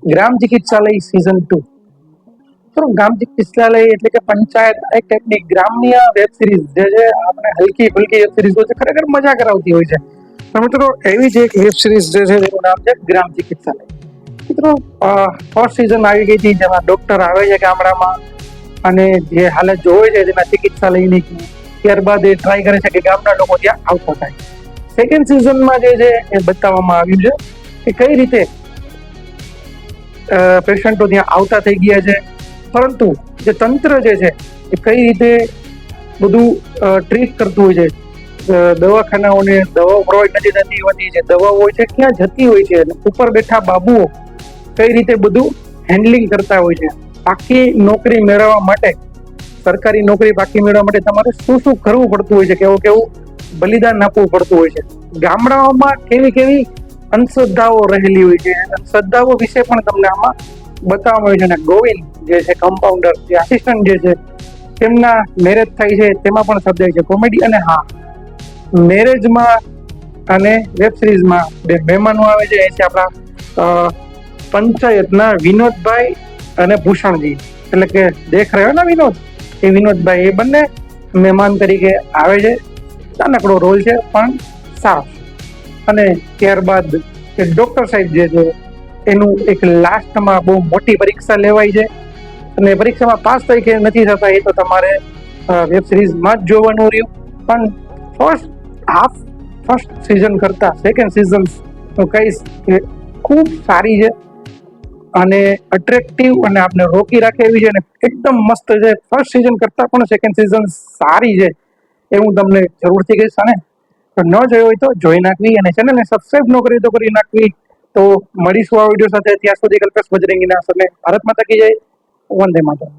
ગ્રામ ચિકિત્સાલય season 2। તો ગ્રામ ચિકિત્સાલય એટલે કે પંચાયત એક ટાઈપની ગ્રામ્ય વેબ સિરીઝ જે છે આપણે હલકી ફુલકી વેબ સિરીઝ હોય છે, ખરેખર મજા કરાવતી હોય છે। તો મિત્રો એવી જ એક વેબ સિરીઝ જે છે એનું નામ છે ગ્રામ ચિકિત્સાલય। મિત્રો ફર્સ્ટ સિઝન આવી ગઈ હતી, જેમાં ડોક્ટર આવે છે ગામડામાં અને જે હાલત જોવે છે તેના ચિકિત્સાલયની, ત્યારબાદ એ ટ્રાય કરે છે કે ગામના લોકો ત્યાં આવતા થાય। સેકન્ડ સિઝનમાં જે છે એ બતાવવામાં આવ્યું છે કે કઈ રીતે પેશન્ટો ત્યાં આવતા થઈ ગયા છે, પરંતુ જે તંત્ર જે છે એ કઈ રીતે બધું ટ્રીટ કરતું હોય છે, દવાખાનાઓને દવાઓ પ્રોવાઈડ નથી થતી હોતી, જે દવાઓ હોય છે ક્યાં જતી હોય છે, ઉપર બેઠા બાબુઓ કઈ રીતે બધું હેન્ડલિંગ કરતા હોય છે। પાકી નોકરી મેળવવા માટે, સરકારી નોકરી પાકી મેળવવા માટે તમારે શું શું કરવું પડતું હોય છે, કેવું કેવું બલિદાન આપવું પડતું હોય છે, ગામડાઓમાં કેવી કેવી અંધશ્રદ્ધાઓ રહેલી હોય છે, અંધશ્રદ્ધાઓ વિશે પણ તમને આમાં બતાવવામાં આવ્યું છે। અને ગોવિંદ જે છે કમ્પાઉન્ડર, જે આસિસ્ટન્ટ જે છે, તેમના મેરેજ થાય છે તેમાં પણ સર્જાય છે કોમેડી। અને હા, મેરેજમાં અને વેબ સિરીઝમાં બે મહેમાનો આવે છે, એ છે આપણા પંચાયતના વિનોદભાઈ અને ભૂષણજી, એટલે કે દેખ રહ્યો ને વિનોદ, એ વિનોદભાઈ, એ બંને મહેમાન તરીકે આવે છે। નાનકડો રોલ છે પણ સારો। અને ત્યારબાદ ડોક્ટર સાહેબ જે છે એનું એક લાસ્ટમાં બહુ મોટી પરીક્ષા લેવાય છે, અને પરીક્ષામાં પાસ થઈ કે નથી થતા એ તો તમારે વેબ સિરીઝમાં જ જોવાનું રહ્યું। પણ ફર્સ્ટ સિઝન કરતા સેકન્ડ સિઝન હું કહીશ કે ખૂબ સારી છે અને અટ્રેક્ટિવ અને આપણે રોકી રાખે એવી છે, અને એકદમ મસ્ત છે। ફર્સ્ટ સિઝન કરતા પણ સેકન્ડ સિઝન સારી છે એ હું તમને જરૂરથી કહીશ। અને ન જોયો હોય તો જોઈ નાખવી, અને ચેનલને સબસ્ક્રાઇબ ન કરી તો કરી નાખવી। તો મળીશું આ વિડીયો સાથે, ત્યાં સુધી કલ્પેશ બજરંગીના સાથે। ભારત માતા કી જય, વંદે માતરમ।